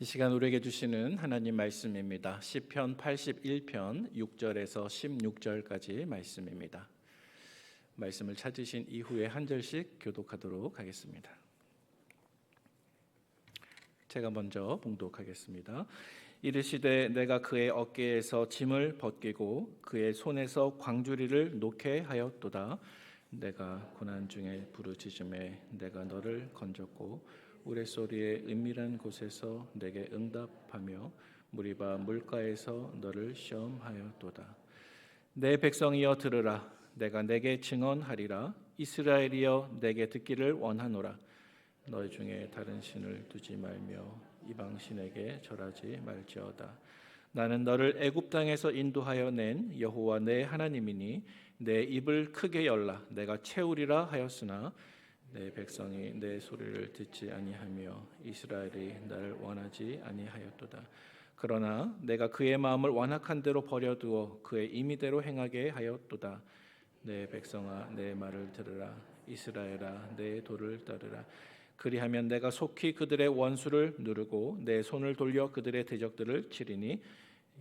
이 시간 우리에게 주시는 하나님 말씀입니다. 시편 81편 6절에서 16절까지 말씀입니다. 말씀을 찾으신 이후에 한 절씩 교독하도록 하겠습니다. 제가 먼저 봉독하겠습니다. 이르시되 내가 그의 어깨에서 짐을 벗기고 그의 손에서 광주리를 놓게 하였도다. 내가 고난 중에 부르짖음에 내가 너를 건졌고 우레소리의 은밀한 곳에서 내게 응답하며 무리바 물가에서 너를 시험하였도다. 내 백성이여 들으라. 내가 내게 증언하리라. 이스라엘이여 내게 듣기를 원하노라. 너희 중에 다른 신을 두지 말며 이방 신에게 절하지 말지어다. 나는 너를 애굽 땅에서 인도하여 낸 여호와 내 하나님이니 내 입을 크게 열라. 내가 채우리라 하였으나 내 백성이 내 소리를 듣지 아니하며 이스라엘이 나를 원하지 아니하였도다. 그러나 내가 그의 마음을 완악한 대로 버려두어 그의 임의대로 행하게 하였도다. 내 백성아 내 말을 들으라. 이스라엘아 내 도를 따르라. 그리하면 내가 속히 그들의 원수를 누르고 내 손을 돌려 그들의 대적들을 치리니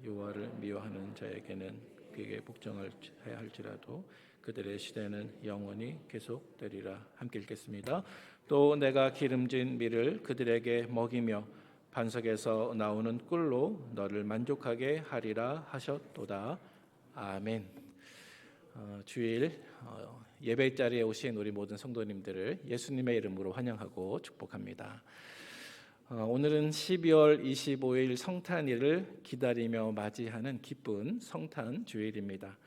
여호와를 미워하는 자에게는 그에게 복종해야 할지라도 그들의 시대는 영원히 계속되리라. 함께 읽겠습니다. 또 내가 기름진 밀을 그들에게 먹이며 반석에서 나오는 꿀로 너를 만족하게 하리라 하셨도다. 아멘. 주일 예배 자리에 오신 우리 모든 성도님들을 예수님의 이름으로 환영하고 축복합니다. 오늘은 12월 25일 성탄일을 기다리며 맞이하는 기쁜 성탄 주일입니다.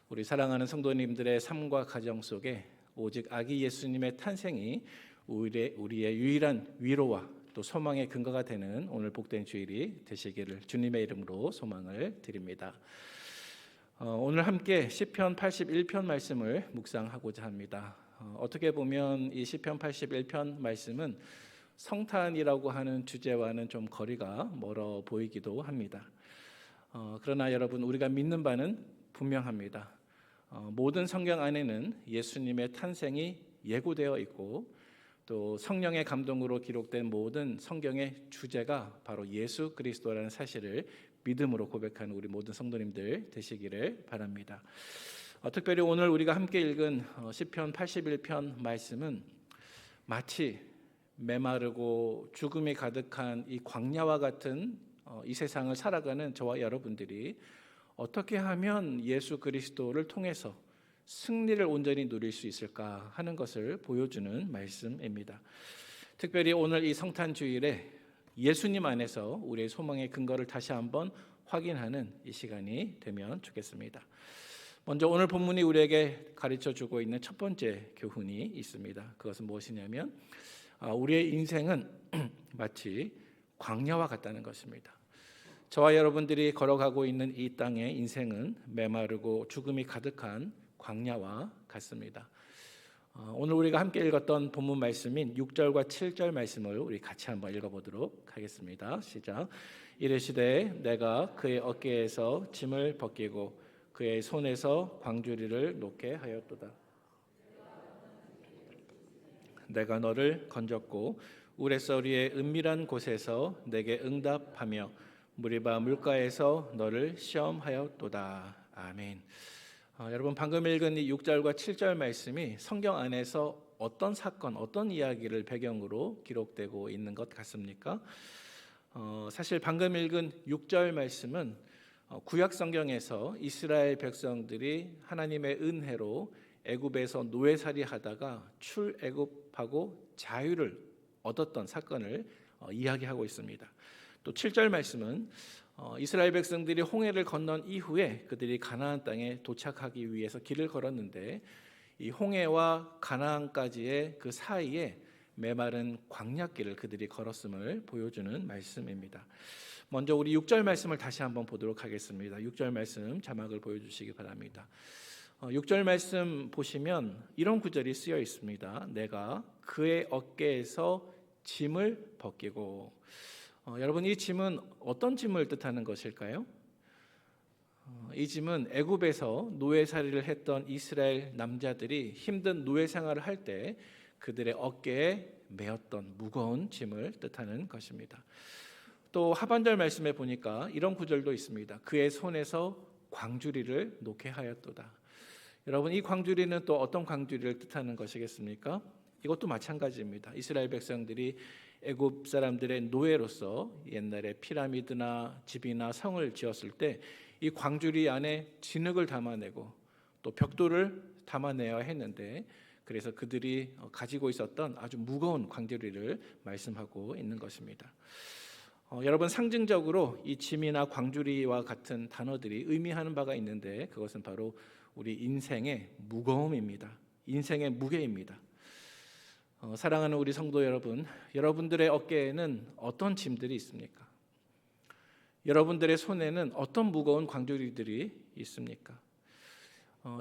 우리 사랑하는 성도님들의 삶과 가정 속에 오직 아기 예수님의 탄생이 우리의 유일한 위로와 또 소망의 근거가 되는 오늘 복된 주일이 되시기를 주님의 이름으로 소망을 드립니다. 오늘 함께 시편 81편 말씀을 묵상하고자 합니다. 어떻게 보면 이 시편 81편 말씀은 성탄이라고 하는 주제와는 좀 거리가 멀어 보이기도 합니다. 그러나 여러분, 우리가 믿는 바는 분명합니다. 모든 성경 안에는 예수님의 탄생이 예고되어 있고 또 성령의 감동으로 기록된 모든 성경의 주제가 바로 예수 그리스도라는 사실을 믿음으로 고백하는 우리 모든 성도님들 되시기를 바랍니다. 특별히 오늘 우리가 함께 읽은 시편 81편 말씀은 마치 메마르고 죽음이 가득한 이 광야와 같은 이 세상을 살아가는 저와 여러분들이 어떻게 하면 예수 그리스도를 통해서 승리를 온전히 누릴 수 있을까 하는 것을 보여주는 말씀입니다. 특별히 오늘 이 성탄 주일에 예수님 안에서 우리의 소망의 근거를 다시 한번 확인하는 이 시간이 되면 좋겠습니다. 먼저 오늘 본문이 우리에게 가르쳐주고 있는 첫 번째 교훈이 있습니다. 그것은 무엇이냐면 우리의 인생은 마치 광야와 같다는 것입니다. 저와 여러분들이 걸어가고 있는 이 땅의 인생은 메마르고 죽음이 가득한 광야와 같습니다. 오늘 우리가 함께 읽었던 본문 말씀인 6절과 7절 말씀을 우리 같이 한번 읽어보도록 하겠습니다. 시작. 이르시되 내가 그의 어깨에서 짐을 벗기고 그의 손에서 광주리를 놓게 하였도다. 내가 너를 건졌고 우레소리의 은밀한 곳에서 내게 응답하며 무리바 물가에서 너를 시험하였도다. 아멘. 여러분, 방금 읽은 이 6절과 7절 말씀이 성경 안에서 어떤 사건, 어떤 이야기를 배경으로 기록되고 있는 것 같습니까? 사실 방금 읽은 6절 말씀은 구약 성경에서 이스라엘 백성들이 하나님의 은혜로 애굽에서 노예살이 하다가 출애굽하고 자유를 얻었던 사건을 이야기하고 있습니다. 또 7절 말씀은 이스라엘 백성들이 홍해를 건넌 이후에 그들이 가나안 땅에 도착하기 위해서 길을 걸었는데 이 홍해와 가나안까지의 그 사이에 메마른 광야길을 그들이 걸었음을 보여주는 말씀입니다. 먼저 우리 6절 말씀을 다시 한번 보도록 하겠습니다. 6절 말씀 자막을 보여주시기 바랍니다. 6절 말씀 보시면 이런 구절이 쓰여 있습니다. 내가 그의 어깨에서 짐을 벗기고. 여러분, 이 짐은 어떤 짐을 뜻하는 것일까요? 이 짐은 애굽에서 노예살이를 했던 이스라엘 남자들이 힘든 노예 생활을 할 때 그들의 어깨에 메었던 무거운 짐을 뜻하는 것입니다. 또 하반절 말씀에 보니까 이런 구절도 있습니다. 그의 손에서 광주리를 놓게 하였도다. 여러분, 이 광주리는 또 어떤 광주리를 뜻하는 것이겠습니까? 이것도 마찬가지입니다. 이스라엘 백성들이 애굽 사람들의 노예로서 옛날에 피라미드나 집이나 성을 지었을 때 이 광주리 안에 진흙을 담아내고 또 벽돌을 담아내야 했는데, 그래서 그들이 가지고 있었던 아주 무거운 광주리를 말씀하고 있는 것입니다. 여러분, 상징적으로 이 짐이나 광주리와 같은 단어들이 의미하는 바가 있는데, 그것은 바로 우리 인생의 무거움입니다. 인생의 무게입니다. 사랑하는 우리 성도 여러분, 여러분들의 어깨에는 어떤 짐들이 있습니까? 여러분들의 손에는 어떤 무거운 광주리들이 있습니까?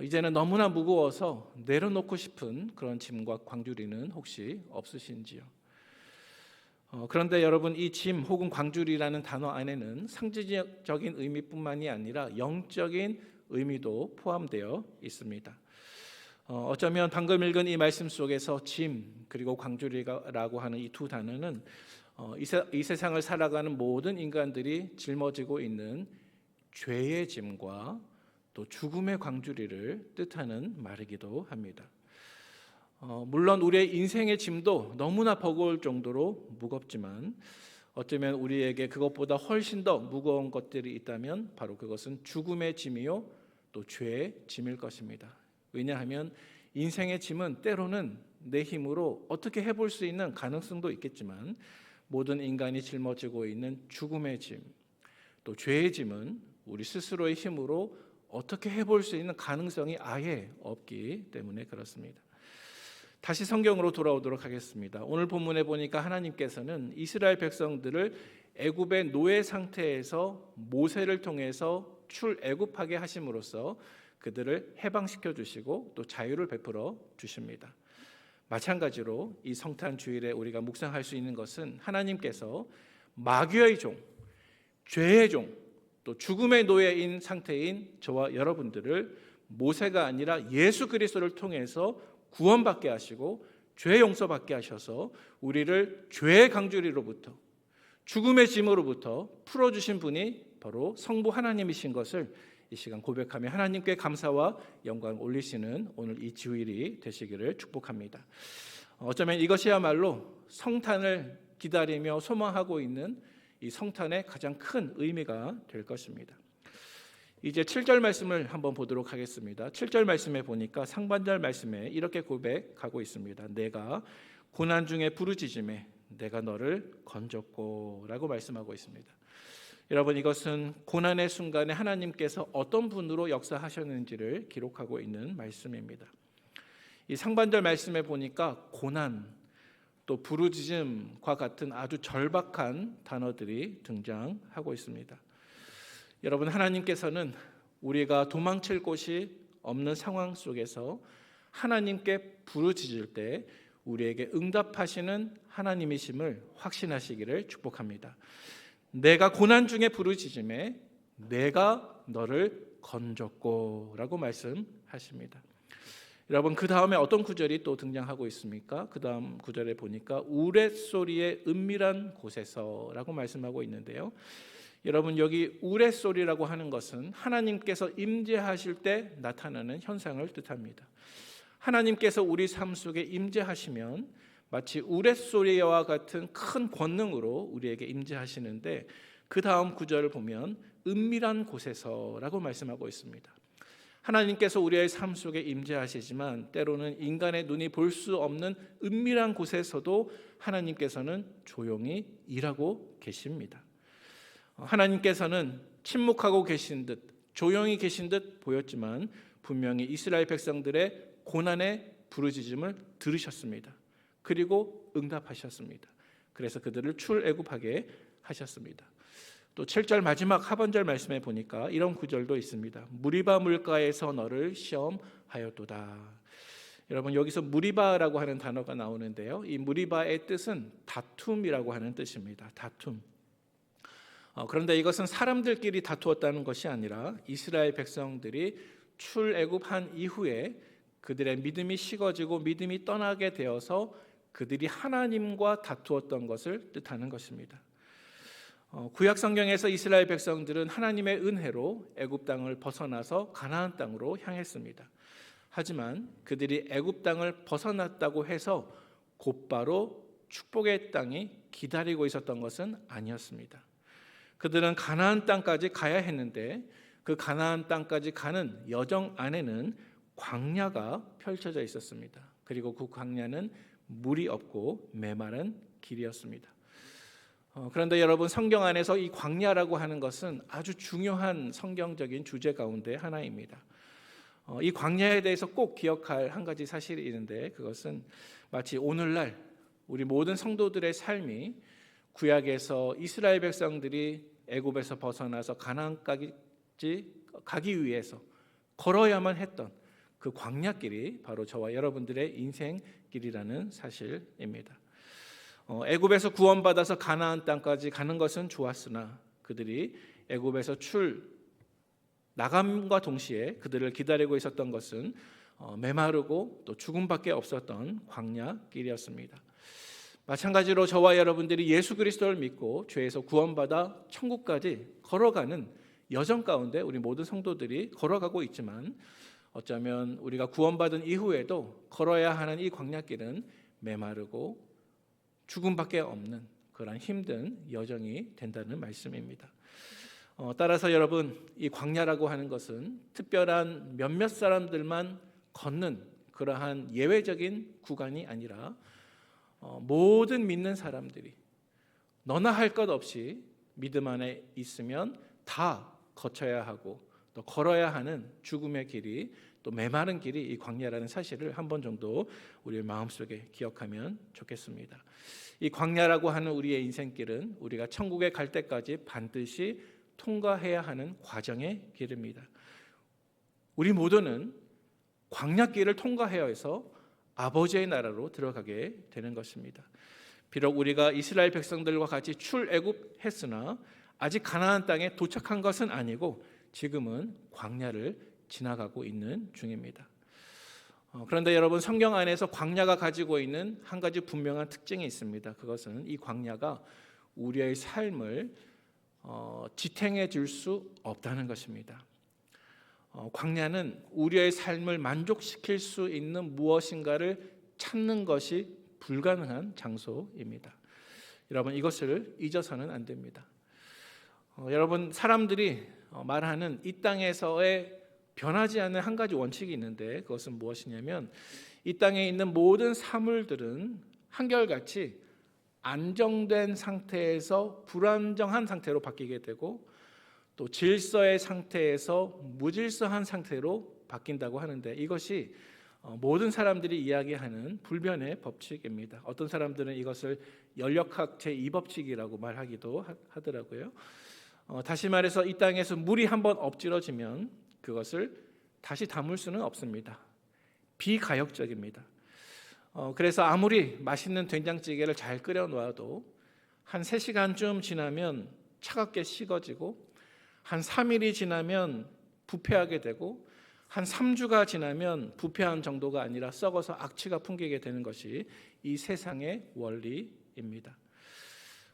이제는 너무나 무거워서 내려놓고 싶은 그런 짐과 광주리는 혹시 없으신지요? 그런데 여러분, 이 짐 혹은 광주리라는 단어 안에는 상징적인 의미뿐만이 아니라 영적인 의미도 포함되어 있습니다. 어쩌면 방금 읽은 이 말씀 속에서 짐 그리고 광주리라고 하는 이 두 단어는 이 세상을 살아가는 모든 인간들이 짊어지고 있는 죄의 짐과 또 죽음의 광주리를 뜻하는 말이기도 합니다. 물론 우리의 인생의 짐도 너무나 버거울 정도로 무겁지만, 어쩌면 우리에게 그것보다 훨씬 더 무거운 것들이 있다면 바로 그것은 죽음의 짐이요 또 죄의 짐일 것입니다. 왜냐하면 인생의 짐은 때로는 내 힘으로 어떻게 해볼 수 있는 가능성도 있겠지만, 모든 인간이 짊어지고 있는 죽음의 짐, 또 죄의 짐은 우리 스스로의 힘으로 어떻게 해볼 수 있는 가능성이 아예 없기 때문에 그렇습니다. 다시 성경으로 돌아오도록 하겠습니다. 오늘 본문에 보니까 하나님께서는 이스라엘 백성들을 애굽의 노예 상태에서 모세를 통해서 출애굽하게 하심으로써 그들을 해방시켜 주시고 또 자유를 베풀어 주십니다. 마찬가지로 이 성탄 주일에 우리가 묵상할 수 있는 것은 하나님께서 마귀의 종, 죄의 종, 또 죽음의 노예인 상태인 저와 여러분들을 모세가 아니라 예수 그리스도를 통해서 구원받게 하시고 죄 용서받게 하셔서 우리를 죄의 강주리로부터, 죽음의 짐으로부터 풀어주신 분이 바로 성부 하나님이신 것을 이 시간 고백하며 하나님께 감사와 영광 올리시는 오늘 이 주일이 되시기를 축복합니다. 어쩌면 이것이야말로 성탄을 기다리며 소망하고 있는 이 성탄의 가장 큰 의미가 될 것입니다. 이제 7절 말씀을 한번 보도록 하겠습니다. 7절 말씀에 보니까 상반절 말씀에 이렇게 고백하고 있습니다. 내가 고난 중에 부르짖음에 내가 너를 건졌고 라고 말씀하고 있습니다. 여러분, 이것은 고난의 순간에 하나님께서 어떤 분으로 역사하셨는지를 기록하고 있는 말씀입니다. 이 상반절 말씀에 보니까 고난, 또 부르짖음과 같은 아주 절박한 단어들이 등장하고 있습니다. 여러분, 하나님께서는 우리가 도망칠 곳이 없는 상황 속에서 하나님께 부르짖을 때 우리에게 응답하시는 하나님이심을 확신하시기를 축복합니다. 내가 고난 중에 부르짖음에 내가 너를 건졌고 라고 말씀하십니다. 여러분, 그 다음에 어떤 구절이 또 등장하고 있습니까? 그 다음 구절에 보니까 우레소리의 은밀한 곳에서 라고 말씀하고 있는데요, 여러분, 여기 우레소리라고 하는 것은 하나님께서 임재하실 때 나타나는 현상을 뜻합니다. 하나님께서 우리 삶 속에 임재하시면 마치 우레소리와 같은 큰 권능으로 우리에게 임재하시는데, 그 다음 구절을 보면 은밀한 곳에서라고 말씀하고 있습니다. 하나님께서 우리의 삶 속에 임재하시지만 때로는 인간의 눈이 볼 수 없는 은밀한 곳에서도 하나님께서는 조용히 일하고 계십니다. 하나님께서는 침묵하고 계신 듯 조용히 계신 듯 보였지만 분명히 이스라엘 백성들의 고난의 부르짖음을 들으셨습니다. 그리고 응답하셨습니다. 그래서 그들을 출애굽하게 하셨습니다. 또 7절 마지막 하반절 말씀에 보니까 이런 구절도 있습니다. 무리바 물가에서 너를 시험하였도다. 여러분, 여기서 무리바라고 하는 단어가 나오는데요, 이 무리바의 뜻은 다툼이라고 하는 뜻입니다. 다툼. 그런데 이것은 사람들끼리 다투었다는 것이 아니라 이스라엘 백성들이 출애굽한 이후에 그들의 믿음이 식어지고 믿음이 떠나게 되어서 그들이 하나님과 다투었던 것을 뜻하는 것입니다. 구약 성경에서 이스라엘 백성들은 하나님의 은혜로 애굽 땅을 벗어나서 가나안 땅으로 향했습니다. 하지만 그들이 애굽 땅을 벗어났다고 해서 곧바로 축복의 땅이 기다리고 있었던 것은 아니었습니다. 그들은 가나안 땅까지 가야 했는데 그 가나안 땅까지 가는 여정 안에는 광야가 펼쳐져 있었습니다. 그리고 그 광야는 물이 없고 메마른 길이었습니다. 그런데 여러분, 성경 안에서 이 광야라고 하는 것은 아주 중요한 성경적인 주제 가운데 하나입니다. 이 광야에 대해서 꼭 기억할 한 가지 사실이 있는데, 그것은 마치 오늘날 우리 모든 성도들의 삶이 구약에서 이스라엘 백성들이 애굽에서 벗어나서 가나안까지 가기 위해서 걸어야만 했던 그 광야길이 바로 저와 여러분들의 인생길이라는 사실입니다. 애굽에서 구원받아서 가나안 땅까지 가는 것은 좋았으나 그들이 애굽에서 나감과 동시에 그들을 기다리고 있었던 것은 메마르고 또 죽음밖에 없었던 광야길이었습니다. 마찬가지로 저와 여러분들이 예수 그리스도를 믿고 죄에서 구원받아 천국까지 걸어가는 여정 가운데 우리 모든 성도들이 걸어가고 있지만, 어쩌면 우리가 구원받은 이후에도 걸어야 하는 이 광야길은 메마르고 죽음밖에 없는 그런 힘든 여정이 된다는 말씀입니다. 따라서 여러분, 이 광야라고 하는 것은 특별한 몇몇 사람들만 걷는 그러한 예외적인 구간이 아니라 모든 믿는 사람들이 너나 할 것 없이 믿음 안에 있으면 다 거쳐야 하고 또 걸어야 하는 죽음의 길이, 또 메마른 길이 이 광야라는 사실을 한 번 정도 우리의 마음속에 기억하면 좋겠습니다. 이 광야라고 하는 우리의 인생길은 우리가 천국에 갈 때까지 반드시 통과해야 하는 과정의 길입니다. 우리 모두는 광야길을 통과해야 해서 아버지의 나라로 들어가게 되는 것입니다. 비록 우리가 이스라엘 백성들과 같이 출애굽했으나 아직 가나안 땅에 도착한 것은 아니고 지금은 광야를 지나가고 있는 중입니다. 그런데 여러분, 성경 안에서 광야가 가지고 있는 한 가지 분명한 특징이 있습니다. 그것은 이 광야가 우리의 삶을 지탱해 줄 수 없다는 것입니다. 광야는 우리의 삶을 만족시킬 수 있는 무엇인가를 찾는 것이 불가능한 장소입니다. 여러분, 이것을 잊어서는 안 됩니다. 여러분, 사람들이 말하는 이 땅에서의 변하지 않는 한 가지 원칙이 있는데, 그것은 무엇이냐면 이 땅에 있는 모든 사물들은 한결같이 안정된 상태에서 불안정한 상태로 바뀌게 되고 또 질서의 상태에서 무질서한 상태로 바뀐다고 하는데, 이것이 모든 사람들이 이야기하는 불변의 법칙입니다. 어떤 사람들은 이것을 연력학 제2법칙이라고 말하기도 하더라고요. 다시 말해서 이 땅에서 물이 한번 엎질러지면 그것을 다시 담을 수는 없습니다. 비가역적입니다. 그래서 아무리 맛있는 된장찌개를 잘 끓여 놓아도 한 3시간쯤 지나면 차갑게 식어지고, 한 3일이 지나면 부패하게 되고, 한 3주가 지나면 부패한 정도가 아니라 썩어서 악취가 풍기게 되는 것이 이 세상의 원리입니다.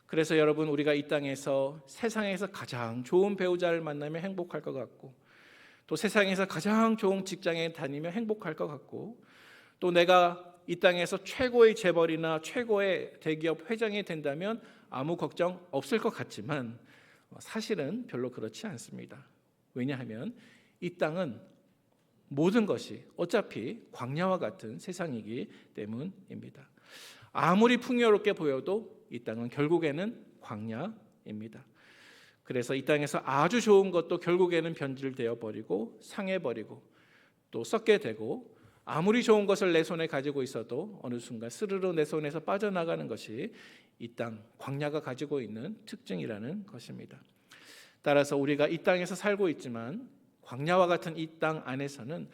그래서 여러분, 우리가 이 땅에서 세상에서 가장 좋은 배우자를 만나면 행복할 것 같고, 또 세상에서 가장 좋은 직장에 다니면 행복할 것 같고, 또 내가 이 땅에서 최고의 재벌이나 최고의 대기업 회장이 된다면 아무 걱정 없을 것 같지만 사실은 별로 그렇지 않습니다. 왜냐하면 이 땅은 모든 것이 어차피 광야와 같은 세상이기 때문입니다. 아무리 풍요롭게 보여도 이 땅은 결국에는 광야입니다. 그래서 이 땅에서 아주 좋은 것도 결국에는 변질되어 버리고 상해버리고 또 썩게 되고, 아무리 좋은 것을 내 손에 가지고 있어도 어느 순간 스르르 내 손에서 빠져나가는 것이 이 땅 광야가 가지고 있는 특징이라는 것입니다. 따라서 우리가 이 땅에서 살고 있지만 광야와 같은 이 땅 안에서는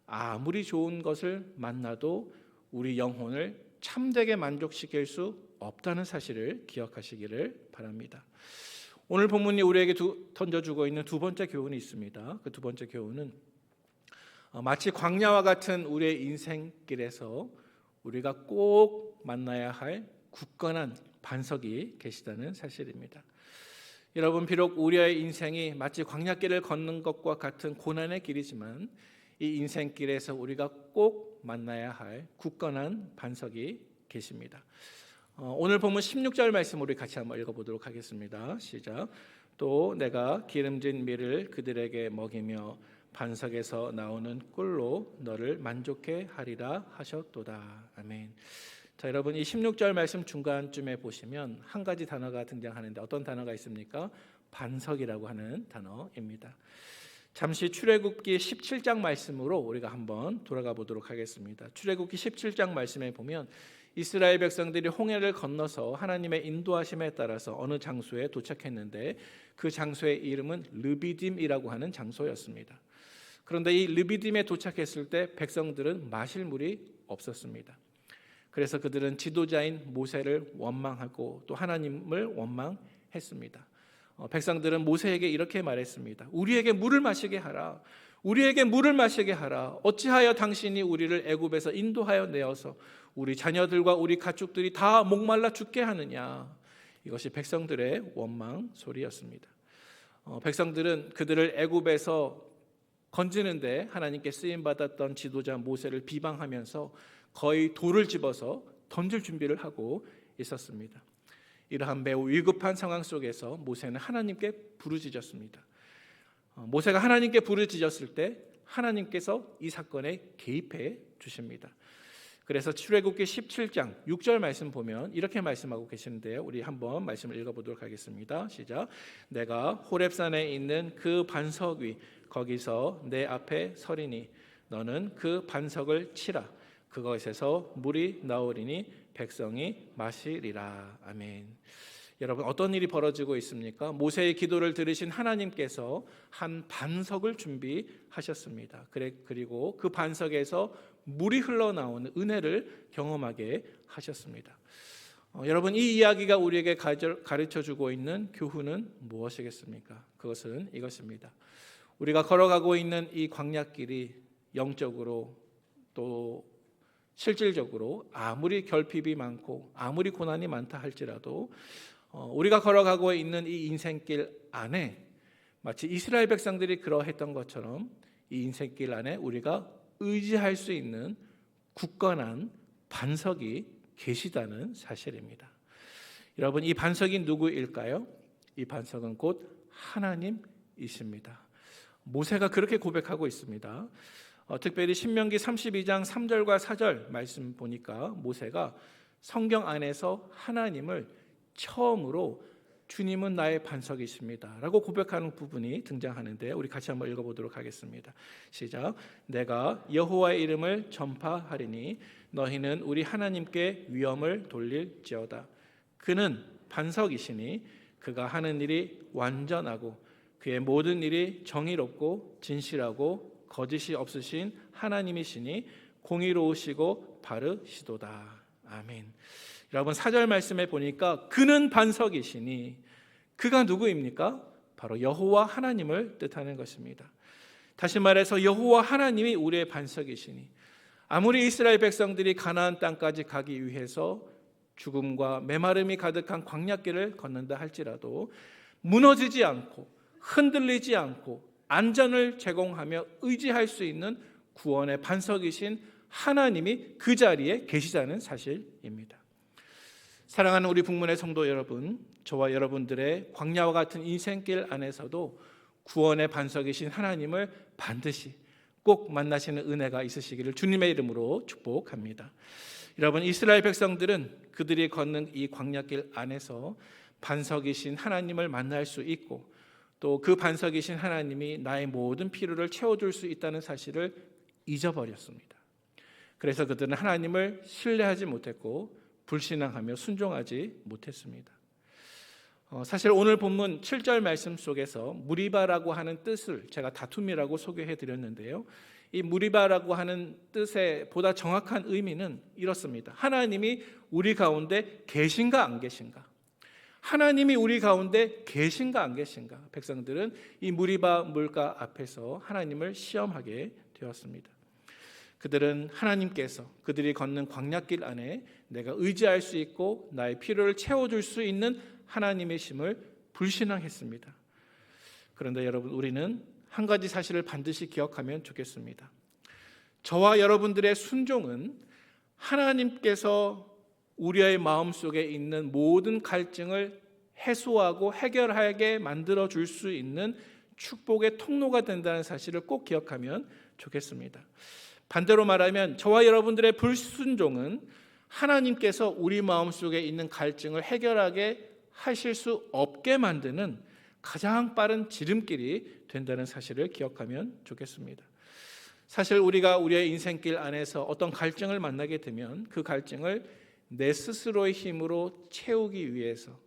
아무리 좋은 것을 만나도 우리 영혼을 참되게 만족시킬 수 없다는 사실을 기억하시기를 바랍니다. 오늘 본문이 우리에게 던져주고 있는 두 번째 교훈이 있습니다. 그 두 번째 교훈은 마치 광야와 같은 우리의 인생길에서 우리가 꼭 만나야 할 굳건한 반석이 계시다는 사실입니다. 여러분, 비록 우리의 인생이 마치 광야길을 걷는 것과 같은 고난의 길이지만 이 인생길에서 우리가 꼭 만나야 할 굳건한 반석이 계십니다. 오늘 본문 16절 말씀 우리 같이 한번 읽어보도록 하겠습니다. 시작. 또 내가 기름진 밀을 그들에게 먹이며 반석에서 나오는 꿀로 너를 만족해 하리라 하셨도다. 아멘. 자, 여러분, 이 16절 말씀 중간쯤에 보시면 한 가지 단어가 등장하는데 어떤 단어가 있습니까? 반석이라고 하는 단어입니다. 잠시 출애굽기 17장 말씀으로 우리가 한번 돌아가 보도록 하겠습니다. 출애굽기 17장 말씀에 보면 이스라엘 백성들이 홍해를 건너서 하나님의 인도하심에 따라서 어느 장소에 도착했는데 그 장소의 이름은 르비딤이라고 하는 장소였습니다. 그런데 이 르비딤에 도착했을 때 백성들은 마실 물이 없었습니다. 그래서 그들은 지도자인 모세를 원망하고 또 하나님을 원망했습니다. 백성들은 모세에게 이렇게 말했습니다. 우리에게 물을 마시게 하라. 우리에게 물을 마시게 하라. 어찌하여 당신이 우리를 애굽에서 인도하여 내어서 우리 자녀들과 우리 가축들이 다 목말라 죽게 하느냐. 이것이 백성들의 원망 소리였습니다. 백성들은 그들을 애굽에서 건지는데 하나님께 쓰임받았던 지도자 모세를 비방하면서 거의 돌을 집어서 던질 준비를 하고 있었습니다. 이러한 매우 위급한 상황 속에서 모세는 하나님께 부르짖었습니다. 모세가 하나님께 부르짖었을 때 하나님께서 이 사건에 개입해 주십니다. 그래서 출애굽기 17장 6절 말씀 보면 이렇게 말씀하고 계시는데요. 우리 한번 말씀을 읽어보도록 하겠습니다. 시작. 내가 호렙산에 있는 그 반석 위 거기서 내 앞에 서리니 너는 그 반석을 치라. 그것에서 물이 나오리니 백성이 마시리라. 아멘. 여러분, 어떤 일이 벌어지고 있습니까? 모세의 기도를 들으신 하나님께서 한 반석을 준비하셨습니다. 그리고 그 반석에서 물이 흘러나오는 은혜를 경험하게 하셨습니다. 여러분, 이 이야기가 우리에게 가르쳐주고 있는 교훈은 무엇이겠습니까? 그것은 이것입니다. 우리가 걸어가고 있는 이 광야길이 영적으로 또 실질적으로 아무리 결핍이 많고 아무리 고난이 많다 할지라도 우리가 걸어가고 있는 이 인생길 안에 마치 이스라엘 백성들이 그러했던 것처럼 이 인생길 안에 우리가 의지할 수 있는 굳건한 반석이 계시다는 사실입니다. 여러분, 이 반석이 누구일까요? 이 반석은 곧 하나님이십니다. 모세가 그렇게 고백하고 있습니다. 특별히 신명기 32장 3절과 4절 말씀 보니까 모세가 성경 안에서 하나님을 처음으로 주님은 나의 반석이십니다 라고 고백하는 부분이 등장하는데 우리 같이 한번 읽어보도록 하겠습니다. 시작. 내가 여호와의 이름을 전파하리니 너희는 우리 하나님께 위엄을 돌릴지어다. 그는 반석이시니 그가 하는 일이 완전하고 그의 모든 일이 정의롭고 진실하고 거짓이 없으신 하나님이시니 공의로우시고 바르시도다. 아멘. 여러분, 4절 말씀에 보니까 그는 반석이시니 그가 누구입니까? 바로 여호와 하나님을 뜻하는 것입니다. 다시 말해서 여호와 하나님이 우리의 반석이시니 아무리 이스라엘 백성들이 가나안 땅까지 가기 위해서 죽음과 메마름이 가득한 광야길을 걷는다 할지라도 무너지지 않고 흔들리지 않고 안전을 제공하며 의지할 수 있는 구원의 반석이신 하나님이 그 자리에 계시다는 사실입니다. 사랑하는 우리 북문의 성도 여러분, 저와 여러분들의 광야와 같은 인생길 안에서도 구원의 반석이신 하나님을 반드시 꼭 만나시는 은혜가 있으시기를 주님의 이름으로 축복합니다. 여러분, 이스라엘 백성들은 그들이 걷는 이 광야길 안에서 반석이신 하나님을 만날 수 있고 또 그 반석이신 하나님이 나의 모든 필요를 채워줄 수 있다는 사실을 잊어버렸습니다. 그래서 그들은 하나님을 신뢰하지 못했고 불신앙하며 순종하지 못했습니다. 사실 오늘 본문 7절 말씀 속에서 무리바라고 하는 뜻을 제가 다툼이라고 소개해 드렸는데요. 이 무리바라고 하는 뜻의 보다 정확한 의미는 이렇습니다. 하나님이 우리 가운데 계신가 안 계신가? 하나님이 우리 가운데 계신가 안 계신가? 백성들은 이 무리바 물가 앞에서 하나님을 시험하게 되었습니다. 그들은 하나님께서 그들이 걷는 광야길 안에 내가 의지할 수 있고 나의 필요를 채워줄 수 있는 하나님의 심을 불신앙했습니다. 그런데 여러분, 우리는 한 가지 사실을 반드시 기억하면 좋겠습니다. 저와 여러분들의 순종은 하나님께서 우리의 마음속에 있는 모든 갈증을 해소하고 해결하게 만들어 줄 수 있는 축복의 통로가 된다는 사실을 꼭 기억하면 좋겠습니다. 반대로 말하면 저와 여러분들의 불순종은 하나님께서 우리 마음속에 있는 갈증을 해결하게 하실 수 없게 만드는 가장 빠른 지름길이 된다는 사실을 기억하면 좋겠습니다. 사실 우리가 우리의 인생길 안에서 어떤 갈증을 만나게 되면 그 갈증을 내 스스로의 힘으로 채우기 위해서,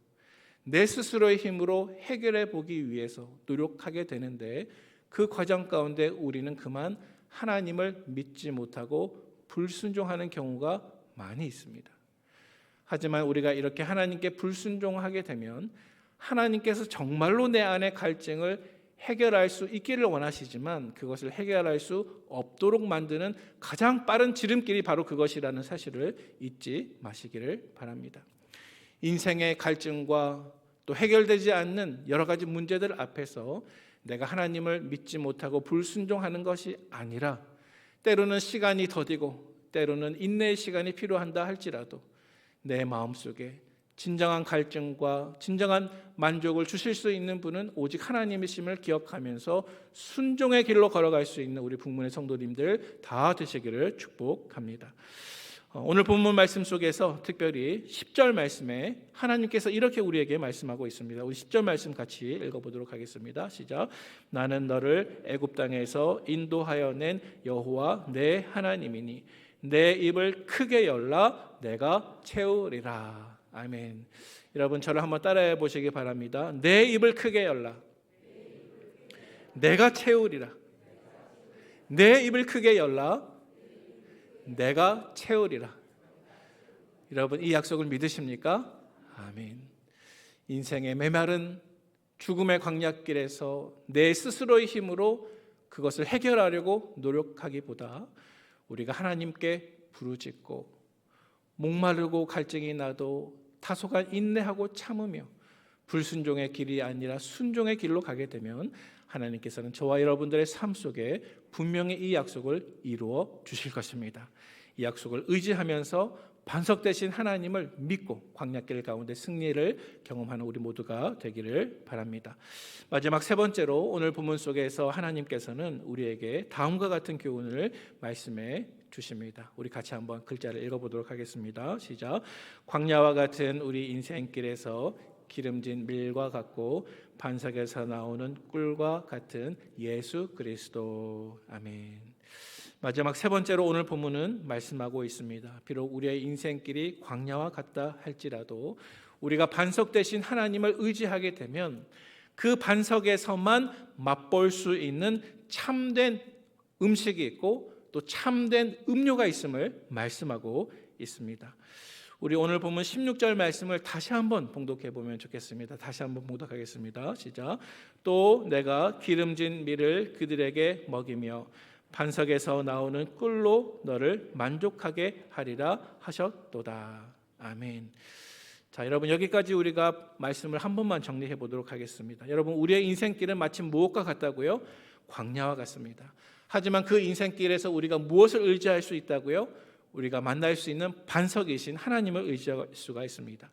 내 스스로의 힘으로 해결해 보기 위해서 노력하게 되는데, 그 과정 가운데 우리는 그만 하나님을 믿지 못하고 불순종하는 경우가 많이 있습니다. 하지만 우리가 이렇게 하나님께 불순종하게 되면 하나님께서 정말로 내 안의 갈증을 해결할 수 있기를 원하시지만 그것을 해결할 수 없도록 만드는 가장 빠른 지름길이 바로 그것이라는 사실을 잊지 마시기를 바랍니다. 인생의 갈증과 또 해결되지 않는 여러 가지 문제들 앞에서 내가 하나님을 믿지 못하고 불순종하는 것이 아니라, 때로는 시간이 더디고 때로는 인내의 시간이 필요한다 할지라도 내 마음속에 진정한 갈증과 진정한 만족을 주실 수 있는 분은 오직 하나님이심을 기억하면서 순종의 길로 걸어갈 수 있는 우리 북문의 성도님들 다 되시기를 축복합니다. 오늘 본문 말씀 속에서 특별히 10절 말씀에 하나님께서 이렇게 우리에게 말씀하고 있습니다. 우리 10절 말씀 같이 읽어보도록 하겠습니다. 시작. 나는 너를 애굽 땅에서 인도하여 낸 여호와 내 하나님이니 내 입을 크게 열라 내가 채우리라. 아멘. 여러분, 저를 한번 따라해 보시기 바랍니다. 내 입을 크게 열라 내가 채우리라. 내 입을 크게 열라 내가 채우리라. 여러분, 이 약속을 믿으십니까? 아멘. 인생의 메마른 죽음의 광야길에서 내 스스로의 힘으로 그것을 해결하려고 노력하기보다 우리가 하나님께 부르짖고 목마르고 갈증이 나도 다소간 인내하고 참으며 불순종의 길이 아니라 순종의 길로 가게 되면 하나님께서는 저와 여러분들의 삶 속에 분명히 이 약속을 이루어 주실 것입니다. 이 약속을 의지하면서 반석되신 하나님을 믿고 광야길 가운데 승리를 경험하는 우리 모두가 되기를 바랍니다. 마지막 세 번째로 오늘 본문 속에서 하나님께서는 우리에게 다음과 같은 교훈을 말씀해 주십니다. 우리 같이 한번 글자를 읽어보도록 하겠습니다. 시작. 광야와 같은 우리 인생길에서 기름진 밀과 같고 반석에서 나오는 꿀과 같은 예수 그리스도. 아멘. 마지막 세 번째로 오늘 본문은 말씀하고 있습니다. 비록 우리의 인생길이 광야와 같다 할지라도 우리가 반석 되신 하나님을 의지하게 되면 그 반석에서만 맛볼 수 있는 참된 음식이 있고 또 참된 음료가 있음을 말씀하고 있습니다. 우리 오늘 본문 16절 말씀을 다시 한번 봉독해 보면 좋겠습니다. 다시 한번 봉독하겠습니다. 시작. 또 내가 기름진 밀을 그들에게 먹이며 반석에서 나오는 꿀로 너를 만족하게 하리라 하셨도다. 아멘. 자, 여러분, 여기까지 우리가 말씀을 한 번만 정리해 보도록 하겠습니다. 여러분, 우리의 인생길은 마치 무엇과 같다고요? 광야와 같습니다. 하지만 그 인생길에서 우리가 무엇을 의지할 수 있다고요? 우리가 만날 수 있는 반석이신 하나님을 의지할 수가 있습니다.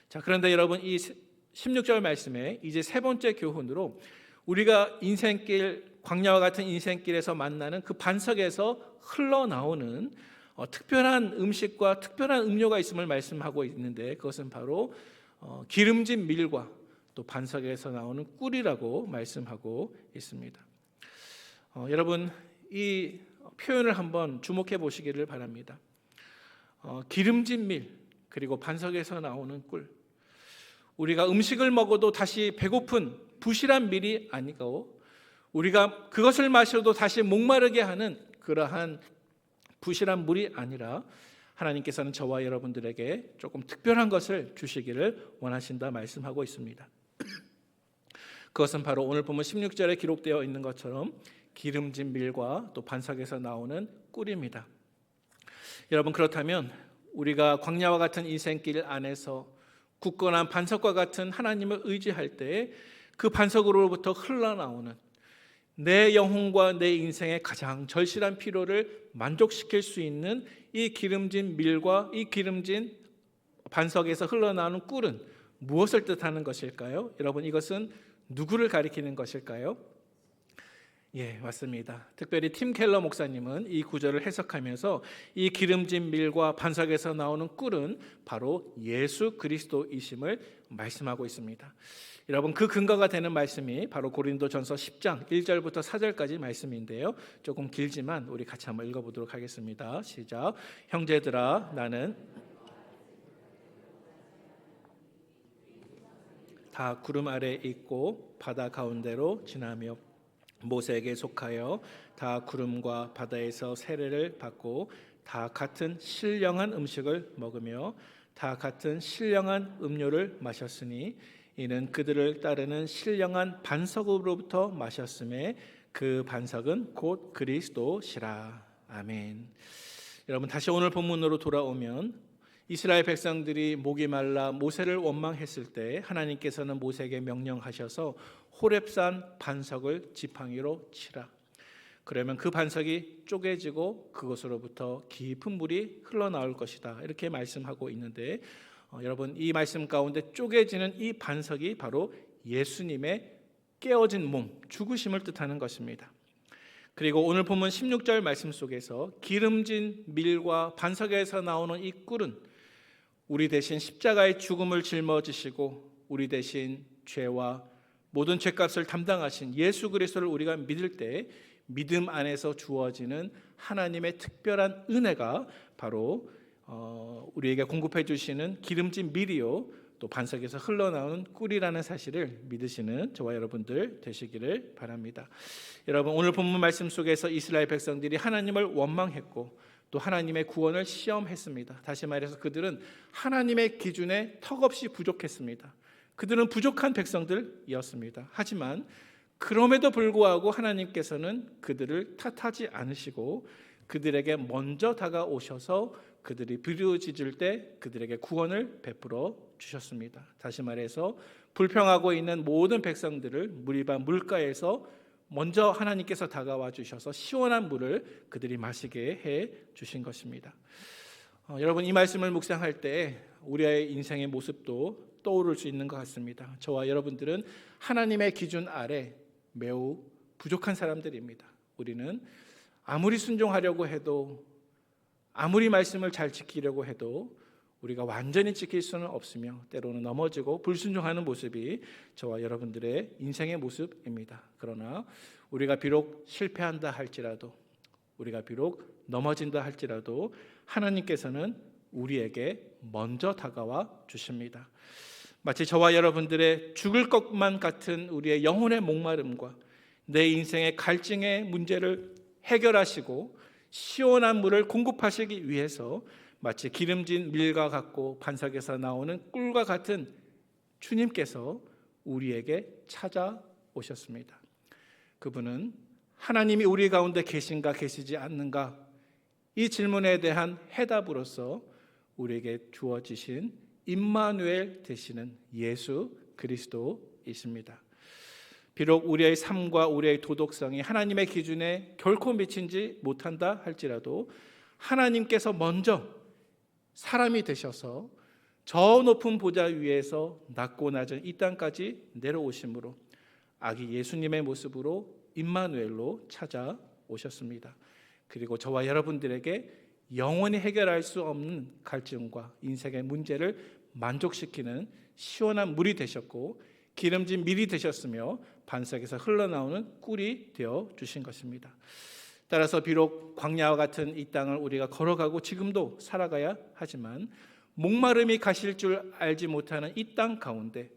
자, 그런데 여러분, 이 16절 말씀에 이제 세 번째 교훈으로 우리가 인생길, 광야와 같은 인생길에서 만나는 그 반석에서 흘러나오는 특별한 음식과 특별한 음료가 있음을 말씀하고 있는데, 그것은 바로 기름진 밀과 또 반석에서 나오는 꿀이라고 말씀하고 있습니다. 여러분, 이 표현을 한번 주목해 보시기를 바랍니다. 기름진 밀 그리고 반석에서 나오는 꿀. 우리가 음식을 먹어도 다시 배고픈 부실한 밀이 아니고 우리가 그것을 마셔도 다시 목마르게 하는 그러한 부실한 물이 아니라 하나님께서는 저와 여러분들에게 조금 특별한 것을 주시기를 원하신다 말씀하고 있습니다. 그것은 바로 오늘 보면 16절에 기록되어 있는 것처럼 기름진 밀과 또 반석에서 나오는 꿀입니다. 여러분, 그렇다면 우리가 광야와 같은 인생길 안에서 굳건한 반석과 같은 하나님을 의지할 때 그 반석으로부터 흘러나오는 내 영혼과 내 인생의 가장 절실한 필요를 만족시킬 수 있는 이 기름진 밀과 이 기름진 반석에서 흘러나오는 꿀은 무엇을 뜻하는 것일까요? 여러분, 이것은 누구를 가리키는 것일까요? 예, 맞습니다. 특별히 팀 켈러 목사님은 이 구절을 해석하면서 이 기름진 밀과 반석에서 나오는 꿀은 바로 예수 그리스도이심을 말씀하고 있습니다. 여러분, 그 근거가 되는 말씀이 바로 고린도전서 10장 1절부터 4절까지 말씀인데요. 조금 길지만 우리 같이 한번 읽어보도록 하겠습니다. 시작. 형제들아, 나는 다 구름 아래 있고 바다 가운데로 지나며 모세에게 속하여 다 구름과 바다에서 세례를 받고 다 같은 신령한 음식을 먹으며 다 같은 신령한 음료를 마셨으니 이는 그들을 따르는 신령한 반석으로부터 마셨음에 그 반석은 곧 그리스도시라. 아멘. 여러분, 다시 오늘 본문으로 돌아오면 이스라엘 백성들이 목이 말라 모세를 원망했을 때 하나님께서는 모세에게 명령하셔서 호렙산 반석을 지팡이로 치라. 그러면 그 반석이 쪼개지고 그것으로부터 깊은 물이 흘러나올 것이다. 이렇게 말씀하고 있는데 여러분, 이 말씀 가운데 쪼개지는 이 반석이 바로 예수님의 깨어진 몸, 죽으심을 뜻하는 것입니다. 그리고 오늘 본문 16절 말씀 속에서 기름진 밀과 반석에서 나오는 이 꿀은 우리 대신 십자가의 죽음을 짊어지시고 우리 대신 죄와 모든 죄값을 담당하신 예수 그리스도를 우리가 믿을 때 믿음 안에서 주어지는 하나님의 특별한 은혜가 바로 우리에게 공급해 주시는 기름진 밀이요 또 반석에서 흘러나오는 꿀이라는 사실을 믿으시는 저와 여러분들 되시기를 바랍니다. 여러분, 오늘 본문 말씀 속에서 이스라엘 백성들이 하나님을 원망했고 또 하나님의 구원을 시험했습니다. 다시 말해서 그들은 하나님의 기준에 턱없이 부족했습니다. 그들은 부족한 백성들이었습니다. 하지만 그럼에도 불구하고 하나님께서는 그들을 탓하지 않으시고 그들에게 먼저 다가오셔서 그들이 부르짖을 때 그들에게 구원을 베풀어 주셨습니다. 다시 말해서 불평하고 있는 모든 백성들을 무리바 물가에서 먼저 하나님께서 다가와 주셔서 시원한 물을 그들이 마시게 해 주신 것입니다. 여러분, 이 말씀을 묵상할 때 우리의 인생의 모습도 떠오를 수 있는 것 같습니다. 저와 여러분들은 하나님의 기준 아래 매우 부족한 사람들입니다. 우리는 아무리 순종하려고 해도 아무리 말씀을 잘 지키려고 해도 우리가 완전히 지킬 수는 없으며 때로는 넘어지고 불순종하는 모습이 저와 여러분들의 인생의 모습입니다. 그러나 우리가 비록 실패한다 할지라도 우리가 비록 넘어진다 할지라도 하나님께서는 우리에게 먼저 다가와 주십니다. 마치 저와 여러분들의 죽을 것만 같은 우리의 영혼의 목마름과 내 인생의 갈증의 문제를 해결하시고 시원한 물을 공급하시기 위해서 마치 기름진 밀과 같고 반석에서 나오는 꿀과 같은 주님께서 우리에게 찾아오셨습니다. 그분은 하나님이 우리 가운데 계신가 계시지 않는가 이 질문에 대한 해답으로서 우리에게 주어지신 임마누엘 되시는 예수 그리스도이십니다. 비록 우리의 삶과 우리의 도덕성이 하나님의 기준에 결코 미치지 못한다 할지라도 하나님께서 먼저 사람이 되셔서 저 높은 보좌 위에서 낮고 낮은 이 땅까지 내려오심으로 아기 예수님의 모습으로 임마누엘로 찾아오셨습니다. 그리고 저와 여러분들에게 영원히 해결할 수 없는 갈증과 인생의 문제를 만족시키는 시원한 물이 되셨고 기름진 밀이 되셨으며 반석에서 흘러나오는 꿀이 되어 주신 것입니다. 따라서 비록 광야와 같은 이 땅을 우리가 걸어가고 지금도 살아가야 하지만 목마름이 가실 줄 알지 못하는 이 땅 가운데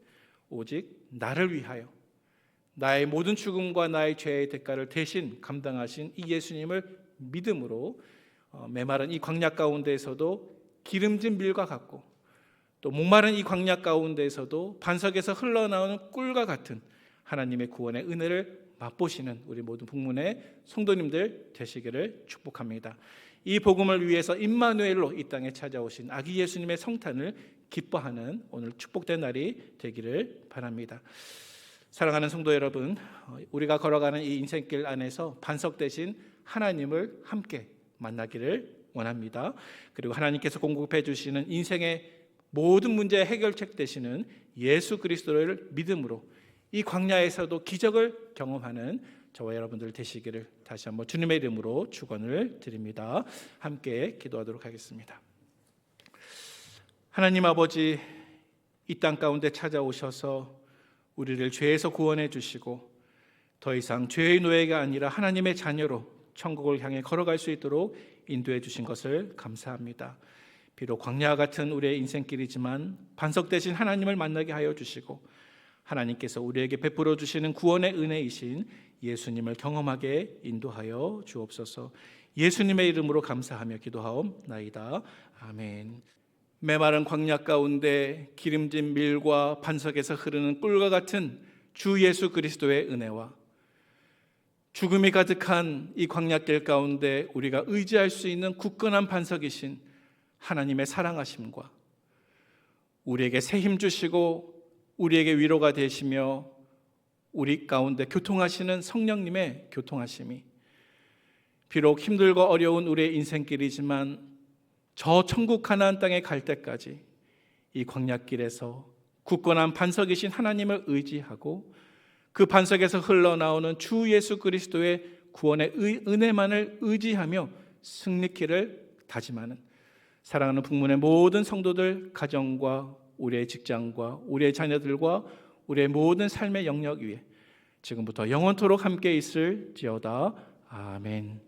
오직 나를 위하여 나의 모든 죽음과 나의 죄의 대가를 대신 감당하신 이 예수님을 믿음으로 메마른 이 광야 가운데에서도 기름진 밀과 같고 또 목마른 이 광야 가운데에서도 반석에서 흘러나오는 꿀과 같은 하나님의 구원의 은혜를 맛보시는 우리 모든 북문의 성도님들 되시기를 축복합니다. 이 복음을 위해서 임마누엘로 이 땅에 찾아오신 아기 예수님의 성탄을 기뻐하는 오늘 축복된 날이 되기를 바랍니다. 사랑하는 성도 여러분, 우리가 걸어가는 이 인생길 안에서 반석 대신 하나님을 함께 만나기를 원합니다. 그리고 하나님께서 공급해 주시는 인생의 모든 문제의 해결책 되시는 예수 그리스도를 믿음으로 이 광야에서도 기적을 경험하는 저와 여러분들 되시기를 다시 한번 주님의 이름으로 축원을 드립니다. 함께 기도하도록 하겠습니다. 하나님 아버지, 이 땅 가운데 찾아오셔서 우리를 죄에서 구원해 주시고 더 이상 죄의 노예가 아니라 하나님의 자녀로 천국을 향해 걸어갈 수 있도록 인도해 주신 것을 감사합니다. 비록 광야와 같은 우리의 인생길이지만 반석 대신 하나님을 만나게 하여 주시고 하나님께서 우리에게 베풀어 주시는 구원의 은혜이신 예수님을 경험하게 인도하여 주옵소서. 예수님의 이름으로 감사하며 기도하옵나이다. 아멘. 메마른 광야 가운데 기름진 밀과 반석에서 흐르는 꿀과 같은 주 예수 그리스도의 은혜와 죽음이 가득한 이 광야길 가운데 우리가 의지할 수 있는 굳건한 반석이신 하나님의 사랑하심과 우리에게 새 힘 주시고 우리에게 위로가 되시며 우리 가운데 교통하시는 성령님의 교통하심이 비록 힘들고 어려운 우리의 인생길이지만 저 천국 가나안 땅에 갈 때까지 이 광야길에서 굳건한 반석이신 하나님을 의지하고 그 반석에서 흘러나오는 주 예수 그리스도의 구원의 은혜만을 의지하며 승리키를 다짐하는 사랑하는 북문의 모든 성도들 가정과 우리의 직장과 우리의 자녀들과 우리의 모든 삶의 영역 위에 지금부터 영원토록 함께 있을지어다. 아멘.